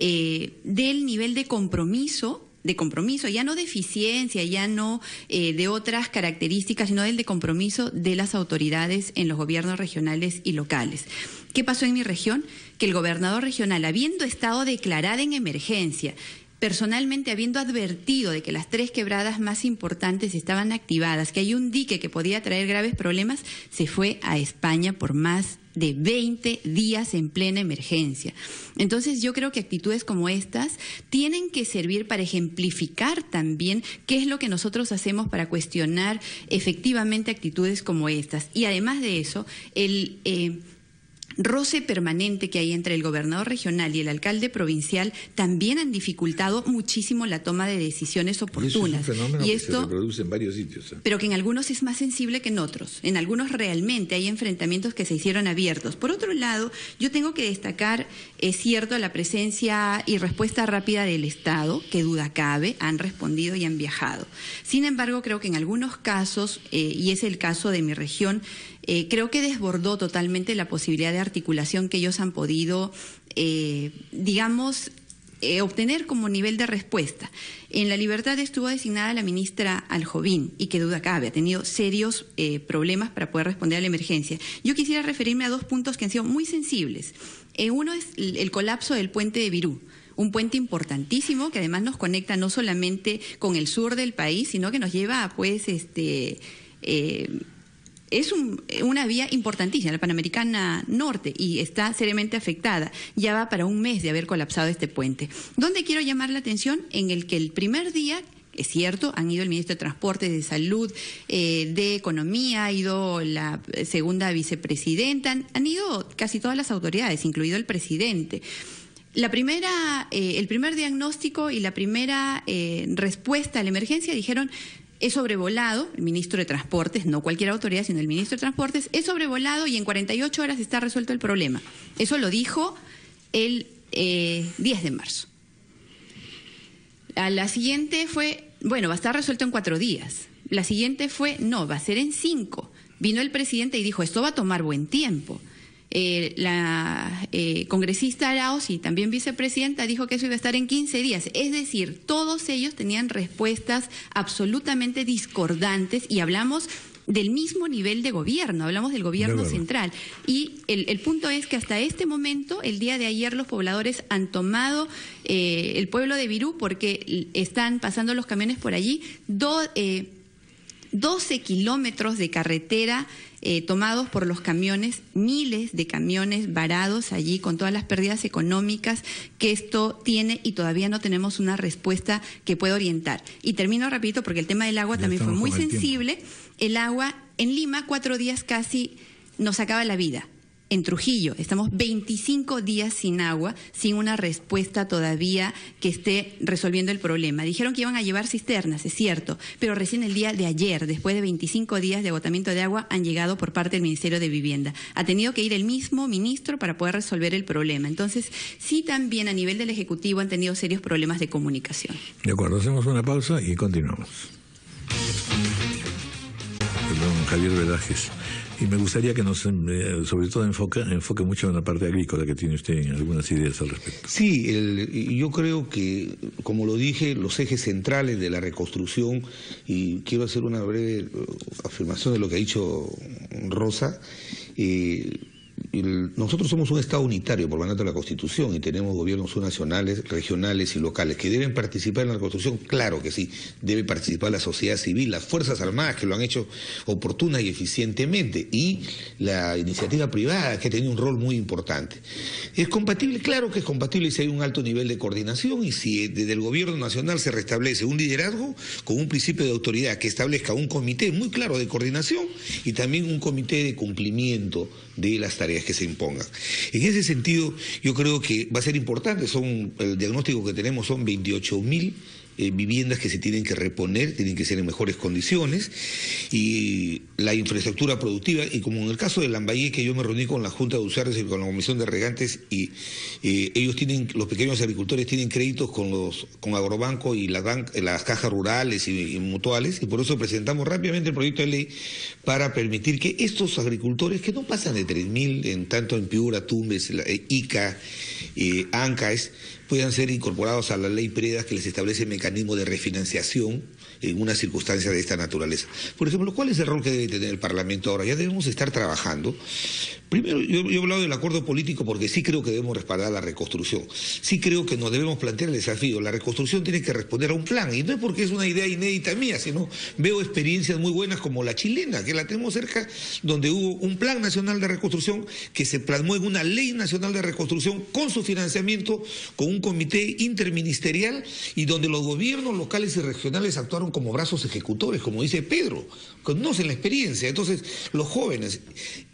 Speaker 3: del nivel de compromiso, ya no de eficiencia, ya no de otras características, sino del de compromiso de las autoridades en los gobiernos regionales y locales. ¿Qué pasó en mi región? Que el gobernador regional, habiendo estado declarada en emergencia, personalmente habiendo advertido de que las 3 quebradas más importantes estaban activadas, que hay un dique que podía traer graves problemas, se fue a España por más de 20 días en plena emergencia. Entonces yo creo que actitudes como estas tienen que servir para ejemplificar también qué es lo que nosotros hacemos para cuestionar efectivamente actitudes como estas. Y además de eso, el roce permanente que hay entre el gobernador regional y el alcalde provincial también han dificultado muchísimo la toma de decisiones oportunas.
Speaker 1: Y es un fenómeno que se reproduce en varios sitios.
Speaker 3: Pero que en algunos es más sensible que en otros. En algunos realmente hay enfrentamientos que se hicieron abiertos. Por otro lado, yo tengo que destacar, es cierto, la presencia y respuesta rápida del Estado, que duda cabe, han respondido y han viajado. Sin embargo, creo que en algunos casos, y es el caso de mi región, creo que desbordó totalmente la posibilidad de articulación que ellos han podido, digamos, obtener como nivel de respuesta. En La Libertad estuvo designada la ministra Aljobín, y qué duda cabe, ha tenido serios problemas para poder responder a la emergencia. Yo quisiera referirme a dos puntos que han sido muy sensibles. Uno es el colapso del puente de Virú, un puente importantísimo que además nos conecta no solamente con el sur del país, sino que nos lleva, pues, es una vía importantísima, la Panamericana Norte, y está seriamente afectada. Ya va para un mes de haber colapsado este puente. ¿Dónde quiero llamar la atención? En el que el primer día, es cierto, han ido el ministro de Transportes, de Salud, de Economía, ha ido la segunda vicepresidenta, han ido casi todas las autoridades, incluido el presidente. El primer diagnóstico y la primera respuesta a la emergencia dijeron: es sobrevolado, el ministro de Transportes, no cualquier autoridad, sino el ministro de Transportes, es sobrevolado y en 48 horas está resuelto el problema. Eso lo dijo el 10 de marzo. A la siguiente fue, bueno, va a estar resuelto en 4 días. La siguiente fue, no, va a ser en 5. Vino el presidente y dijo, esto va a tomar buen tiempo. La congresista Arauz y también vicepresidenta dijo que eso iba a estar en 15 días. Es decir, todos ellos tenían respuestas absolutamente discordantes y hablamos del mismo nivel de gobierno, hablamos del gobierno central. Y el punto es que hasta este momento, el día de ayer, los pobladores han tomado el pueblo de Virú porque están pasando los camiones por allí, 12 kilómetros de carretera tomados por los camiones, miles de camiones varados allí con todas las pérdidas económicas que esto tiene, y todavía no tenemos una respuesta que pueda orientar. Y termino rapidito porque el tema del agua también fue muy sensible. El agua en Lima, 4 días casi nos acaba la vida. En Trujillo estamos 25 días sin agua, sin una respuesta todavía que esté resolviendo el problema. Dijeron que iban a llevar cisternas, es cierto, pero recién el día de ayer, después de 25 días de agotamiento de agua, han llegado por parte del Ministerio de Vivienda. Ha tenido que ir el mismo ministro para poder resolver el problema. Entonces, sí, también a nivel del Ejecutivo han tenido serios problemas de comunicación.
Speaker 1: De acuerdo, hacemos una pausa y continuamos. Perdón, Javier Velázquez. Y me gustaría que nos, sobre todo, enfoque mucho en la parte agrícola, que tiene usted algunas ideas al respecto.
Speaker 4: Sí, yo creo que, como lo dije, los ejes centrales de la reconstrucción, y quiero hacer una breve afirmación de lo que ha dicho Rosa. Nosotros somos un Estado unitario por mandato de la Constitución y tenemos gobiernos subnacionales, regionales y locales que deben participar en la reconstrucción. Claro que sí, debe participar la sociedad civil, las Fuerzas Armadas, que lo han hecho oportuna y eficientemente, y la iniciativa privada, que ha tenido un rol muy importante. ¿Es compatible? Claro que es compatible si hay un alto nivel de coordinación y si desde el gobierno nacional se restablece un liderazgo con un principio de autoridad que establezca un comité muy claro de coordinación y también un comité de cumplimiento de las tareas que se impongan. En ese sentido, yo creo que va a ser importante. El diagnóstico que tenemos son 28.000 viviendas que se tienen que reponer, tienen que ser en mejores condiciones, y la infraestructura productiva, y como en el caso de Lambayeque, que yo me reuní con la Junta de Usuarios y con la Comisión de Regantes, y ellos los pequeños agricultores tienen créditos con Agrobanco y las cajas rurales y mutuales, y por eso presentamos rápidamente el proyecto de ley para permitir que estos agricultores, que no pasan de 3.000, tanto en Piura, Tumbes, Ica, Ancaes, puedan ser incorporados a la ley Preda, que les establece mecanismo de refinanciación en una circunstancia de esta naturaleza. Por ejemplo, ¿cuál es el rol que debe tener el Parlamento ahora? Ya debemos estar trabajando. Primero, yo he hablado del acuerdo político porque sí creo que debemos respaldar la reconstrucción. Sí creo que nos debemos plantear el desafío. La reconstrucción tiene que responder a un plan, y no es porque es una idea inédita mía, sino veo experiencias muy buenas como la chilena, que la tenemos cerca, donde hubo un plan nacional de reconstrucción que se plasmó en una ley nacional de reconstrucción con su financiamiento, con un comité interministerial, y donde los gobiernos locales y regionales actuaron como brazos ejecutores, como dice Pedro, conocen la experiencia. Entonces, los jóvenes,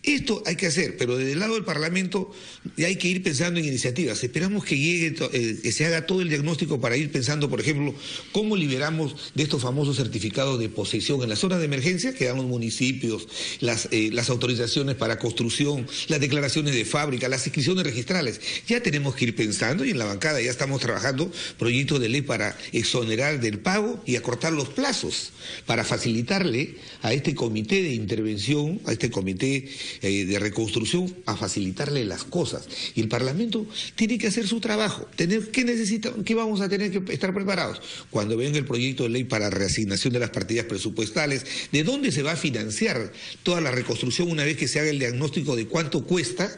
Speaker 4: esto hay que hacer, pero desde el lado del Parlamento hay que ir pensando en iniciativas. Esperamos que llegue, que se haga todo el diagnóstico para ir pensando, por ejemplo, cómo liberamos de estos famosos certificados de posesión en las zonas de emergencia que dan los municipios, las autorizaciones para construcción, las declaraciones de fábrica, las inscripciones registrales. Ya tenemos que ir pensando, y en la bancada ya estamos trabajando proyectos de ley para exonerar del pago y acortar los plazos, para facilitarle a este comité de intervención, a este comité de reconstrucción a facilitarle las cosas. Y el Parlamento tiene que hacer su trabajo. ¿Qué vamos a tener que estar preparados? Cuando venga el proyecto de ley para reasignación de las partidas presupuestales, ¿de dónde se va a financiar toda la reconstrucción una vez que se haga el diagnóstico de cuánto cuesta?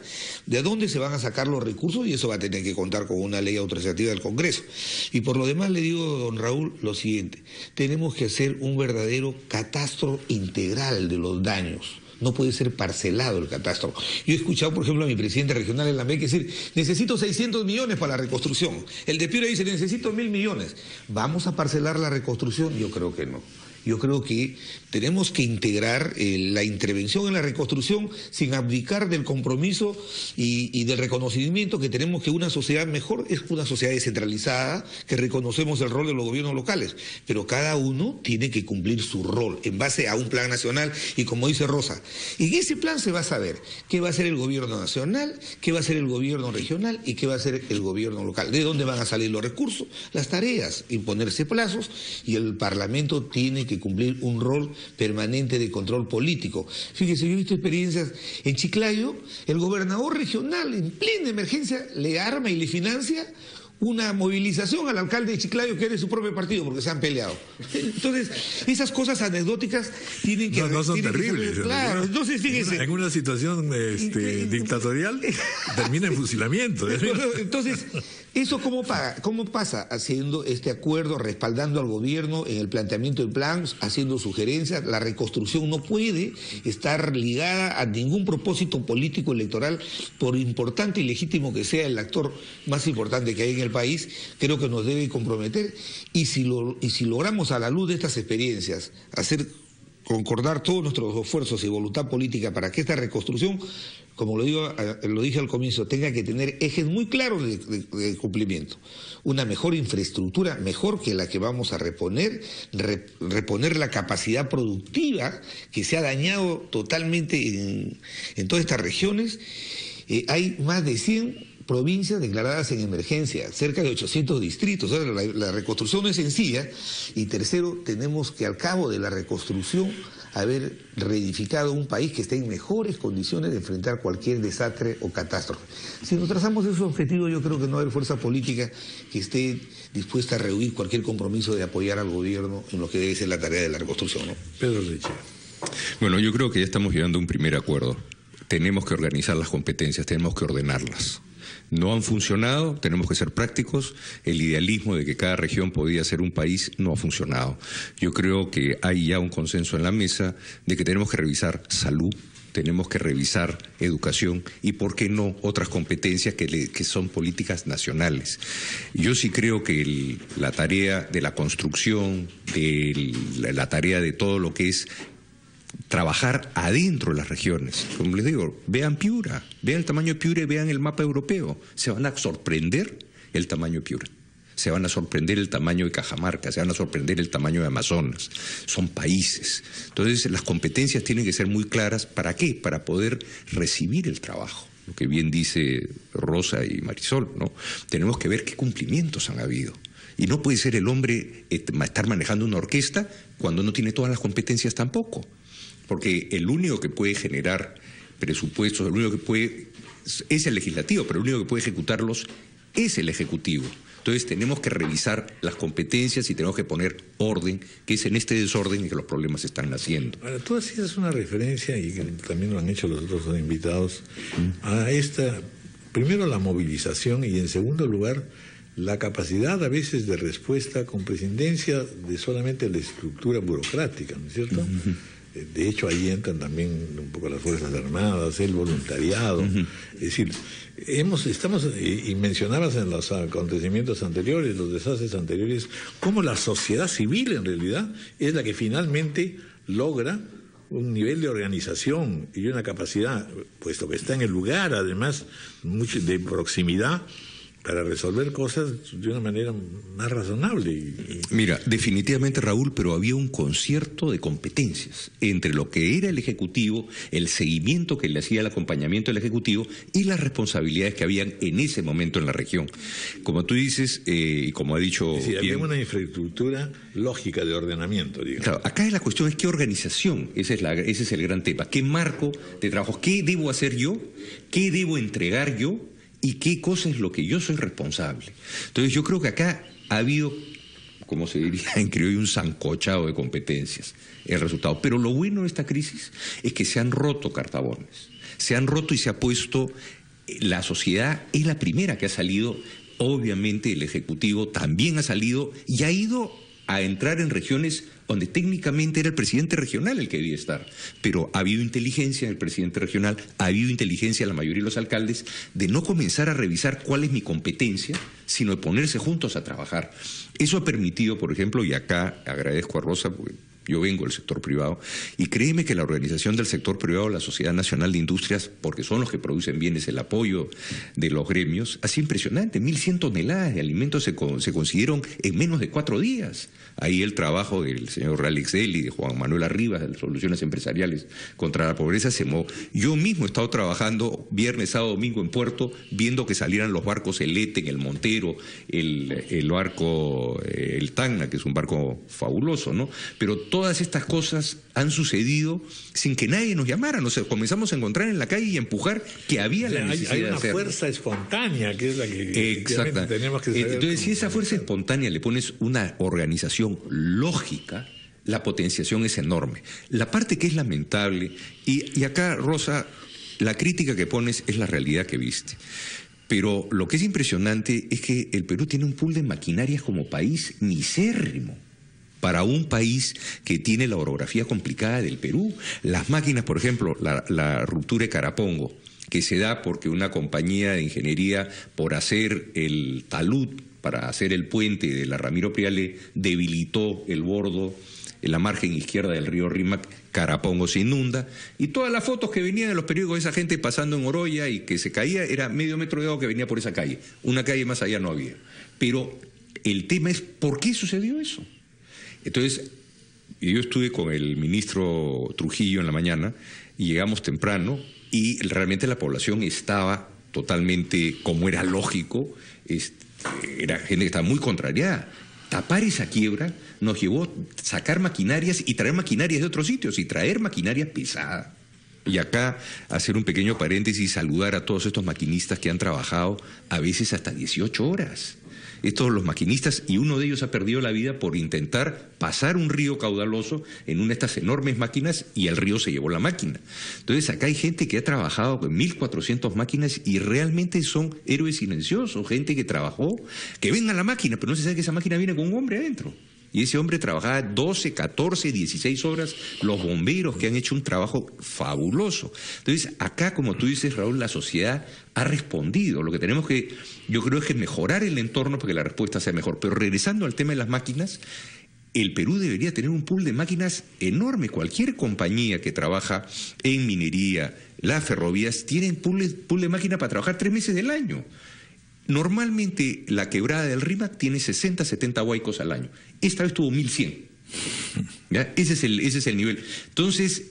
Speaker 4: ¿De dónde se van a sacar los recursos? Y eso va a tener que contar con una ley autorizativa del Congreso. Y por lo demás le digo, don Raúl, lo siguiente: tenemos que hacer un verdadero catastro integral de los daños. No puede ser parcelado el catastro. Yo he escuchado, por ejemplo, a mi presidente regional en la MEC decir, necesito 600 millones para la reconstrucción. El de Piura dice, necesito 1.000 millones. ¿Vamos a parcelar la reconstrucción? Yo creo que no. Yo creo que tenemos que integrar la intervención en la reconstrucción sin abdicar del compromiso y del reconocimiento que tenemos que una sociedad mejor es una sociedad descentralizada, que reconocemos el rol de los gobiernos locales, pero cada uno tiene que cumplir su rol en base a un plan nacional y como dice Rosa, en ese plan se va a saber qué va a hacer el gobierno nacional, qué va a hacer el gobierno regional y qué va a hacer el gobierno local, de dónde van a salir los recursos, las tareas, imponerse plazos y el Parlamento tiene que cumplir un rol permanente de control político. Fíjese, yo he visto experiencias en Chiclayo, el gobernador regional en plena emergencia le arma y le financia una movilización al alcalde de Chiclayo que es de su propio partido porque se han peleado. Entonces, esas cosas anecdóticas tienen que...
Speaker 1: No son terribles.
Speaker 4: Claro, entonces fíjese.
Speaker 1: En una situación dictatorial termina en fusilamiento.
Speaker 4: Entonces, ¿eso cómo pasa? Haciendo este acuerdo, respaldando al gobierno en el planteamiento del plan, haciendo sugerencias. La reconstrucción no puede estar ligada a ningún propósito político electoral, por importante y legítimo que sea el actor más importante que hay en el país. Creo que nos debe comprometer y si logramos a la luz de estas experiencias hacer concordar todos nuestros esfuerzos y voluntad política para que esta reconstrucción, como lo dije al comienzo, tenga que tener ejes muy claros de cumplimiento. Una mejor infraestructura, mejor que la que vamos a reponer la capacidad productiva que se ha dañado totalmente en todas estas regiones. Hay más de 100 provincias declaradas en emergencia, cerca de 800 distritos. O sea, la reconstrucción no es sencilla. Y tercero, tenemos que al cabo de la reconstrucción haber reedificado un país que esté en mejores condiciones de enfrentar cualquier desastre o catástrofe. Si nos trazamos esos objetivos, yo creo que no va a haber fuerza política que esté dispuesta a rehuir cualquier compromiso de apoyar al gobierno en lo que debe ser la tarea de la reconstrucción, ¿no?
Speaker 1: Pedro Leche.
Speaker 5: Bueno, yo creo que ya estamos llegando a un primer acuerdo. Tenemos que organizar las competencias, tenemos que ordenarlas. No han funcionado, tenemos que ser prácticos. El idealismo de que cada región podía ser un país no ha funcionado. Yo creo que hay ya un consenso en la mesa de que tenemos que revisar salud, tenemos que revisar educación y, ¿por qué no?, otras competencias que son políticas nacionales. Yo sí creo que la tarea de la construcción, la tarea de todo lo que es trabajar adentro de las regiones. Como les digo, vean Piura, vean el tamaño de Piura y vean el mapa europeo. Se van a sorprender el tamaño de Piura. Se van a sorprender el tamaño de Cajamarca, se van a sorprender el tamaño de Amazonas. Son países. Entonces, las competencias tienen que ser muy claras. ¿Para qué? Para poder recibir el trabajo. Lo que bien dice Rosa y Marisol, ¿no? Tenemos que ver qué cumplimientos han habido. Y no puede ser el hombre estar manejando una orquesta cuando no tiene todas las competencias tampoco. Porque el único que puede generar presupuestos, el único que puede es el legislativo, pero el único que puede ejecutarlos es el ejecutivo. Entonces tenemos que revisar las competencias y tenemos que poner orden, que es en este desorden que los problemas están naciendo.
Speaker 1: Ahora, tú hacías una referencia, y que también lo han hecho los otros dos invitados, a esta, primero la movilización y en segundo lugar la capacidad a veces de respuesta con prescindencia de solamente la estructura burocrática, ¿no es cierto? De hecho, ahí entran también un poco las Fuerzas Armadas, el voluntariado. Es decir, y mencionabas en los acontecimientos anteriores, los desastres anteriores, cómo la sociedad civil en realidad es la que finalmente logra un nivel de organización y una capacidad, puesto que está en el lugar, además, mucho de proximidad, para resolver cosas de una manera más razonable.
Speaker 5: Mira, definitivamente, Raúl, pero había un concierto de competencias entre lo que era el Ejecutivo, el seguimiento que le hacía el acompañamiento del Ejecutivo y las responsabilidades que habían en ese momento en la región. Como tú dices, y como ha dicho...
Speaker 1: Sí, había una infraestructura lógica de ordenamiento, digamos.
Speaker 5: Claro, acá la cuestión es qué organización, ese es el gran tema, qué marco de trabajo, qué debo hacer yo, qué debo entregar yo, y qué cosa es lo que yo soy responsable. Entonces yo creo que acá ha habido, como se diría en criollo, un sancochado de competencias, el resultado. Pero lo bueno de esta crisis es que se han roto cartabones, se han roto y se ha puesto, la sociedad es la primera que ha salido, obviamente el Ejecutivo también ha salido y ha ido a entrar en regiones donde técnicamente era el presidente regional el que debía estar. Pero ha habido inteligencia del presidente regional, ha habido inteligencia de la mayoría de los alcaldes de no comenzar a revisar cuál es mi competencia, sino de ponerse juntos a trabajar. Eso ha permitido, por ejemplo, y acá agradezco a Rosa, porque yo vengo del sector privado, y créeme que la organización del sector privado, la Sociedad Nacional de Industrias, porque son los que producen bienes, el apoyo de los gremios, ha sido impresionante. 1.100 toneladas de alimentos se consiguieron en menos de 4 días. Ahí el trabajo del señor Alex Deli, de Juan Manuel Arribas, de las Soluciones Empresariales contra la Pobreza, yo mismo he estado trabajando viernes, sábado, domingo en Puerto, viendo que salieran los barcos el Eten, el Montero, el barco, el Tacna, que es un barco fabuloso, ¿no? Pero todas estas cosas han sucedido sin que nadie nos llamara. Nos comenzamos a encontrar en la calle y a empujar que había la necesidad de hacerlo.
Speaker 1: Hay una fuerza espontánea que es la que tenemos que saber.
Speaker 5: Entonces, si esa fuerza espontánea le pones una organización lógica, la potenciación es enorme. La parte que es lamentable, y acá, Rosa, la crítica que pones es la realidad que viste. Pero lo que es impresionante es que el Perú tiene un pool de maquinarias como país misérrimo. Para un país que tiene la orografía complicada del Perú. Las máquinas, por ejemplo, la ruptura de Carapongo, que se da porque una compañía de ingeniería, por hacer el talud, para hacer el puente de la Ramiro Priale, debilitó el bordo en la margen izquierda del río Rímac. Carapongo se inunda, y todas las fotos que venían en los periódicos de esa gente pasando en Oroya y que se caía, era medio metro de agua que venía por esa calle. Una calle más allá no había. Pero el tema es, ¿por qué sucedió eso? Entonces, yo estuve con el ministro Trujillo en la mañana y llegamos temprano y realmente la población estaba totalmente, como era lógico, era gente que estaba muy contrariada. Tapar esa quiebra nos llevó a sacar maquinarias y traer maquinarias de otros sitios y traer maquinaria pesada. Y acá hacer un pequeño paréntesis y saludar a todos estos maquinistas que han trabajado a veces hasta 18 horas. Estos los maquinistas, y uno de ellos ha perdido la vida por intentar pasar un río caudaloso en una de estas enormes máquinas y el río se llevó la máquina. Entonces acá hay gente que ha trabajado con 1.400 máquinas y realmente son héroes silenciosos, gente que trabajó, que ven a la máquina, pero no se sabe que esa máquina viene con un hombre adentro. Y ese hombre trabajaba 12, 14, 16 horas, los bomberos que han hecho un trabajo fabuloso. Entonces, acá, como tú dices, Raúl, la sociedad ha respondido. Lo que tenemos que, yo creo, es que mejorar el entorno para que la respuesta sea mejor. Pero regresando al tema de las máquinas, el Perú debería tener un pool de máquinas enorme. Cualquier compañía que trabaja en minería, las ferrovías, tienen pool de máquinas para trabajar 3 meses del año. Normalmente la quebrada del Rímac tiene 60, 70 huaicos al año. Esta vez tuvo 1.100. ¿Ya? Ese es el nivel. Entonces,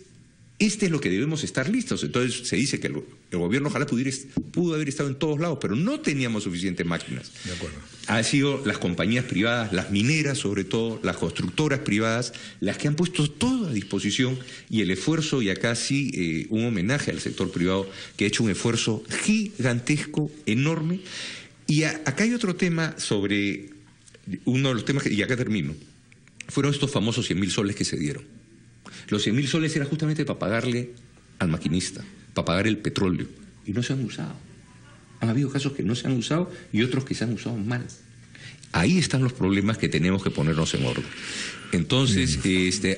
Speaker 5: este es lo que debemos estar listos. Entonces se dice que el gobierno ojalá pudo haber estado en todos lados, pero no teníamos suficientes máquinas.
Speaker 1: De acuerdo.
Speaker 5: Han sido las compañías privadas, las mineras sobre todo, las constructoras privadas, las que han puesto todo a disposición, y el esfuerzo, y acá sí un homenaje al sector privado que ha hecho un esfuerzo gigantesco, enorme. Y acá hay otro tema sobre, uno de los temas, y acá termino, fueron estos famosos 100.000 soles que se dieron. Los 100.000 soles era justamente para pagarle al maquinista, para pagar el petróleo, y no se han usado. Han habido casos que no se han usado y otros que se han usado mal. Ahí están los problemas que tenemos que ponernos en orden. Entonces,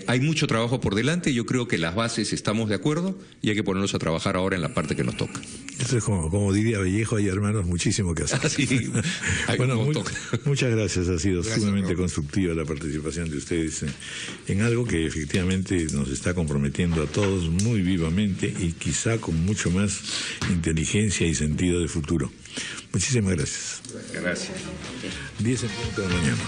Speaker 5: hay mucho trabajo por delante. Yo creo que las bases estamos de acuerdo y hay que ponernos a trabajar ahora en la parte que nos toca.
Speaker 1: Eso es como diría Vallejo, hay hermanos, muchísimo que hacer.
Speaker 5: Sí,
Speaker 1: bueno, muchas gracias. Ha sido sumamente constructiva la participación de ustedes en algo que efectivamente nos está comprometiendo a todos muy vivamente y quizá con mucho más inteligencia y sentido de futuro. Muchísimas gracias.
Speaker 5: Gracias.
Speaker 1: 10 en punto de la mañana.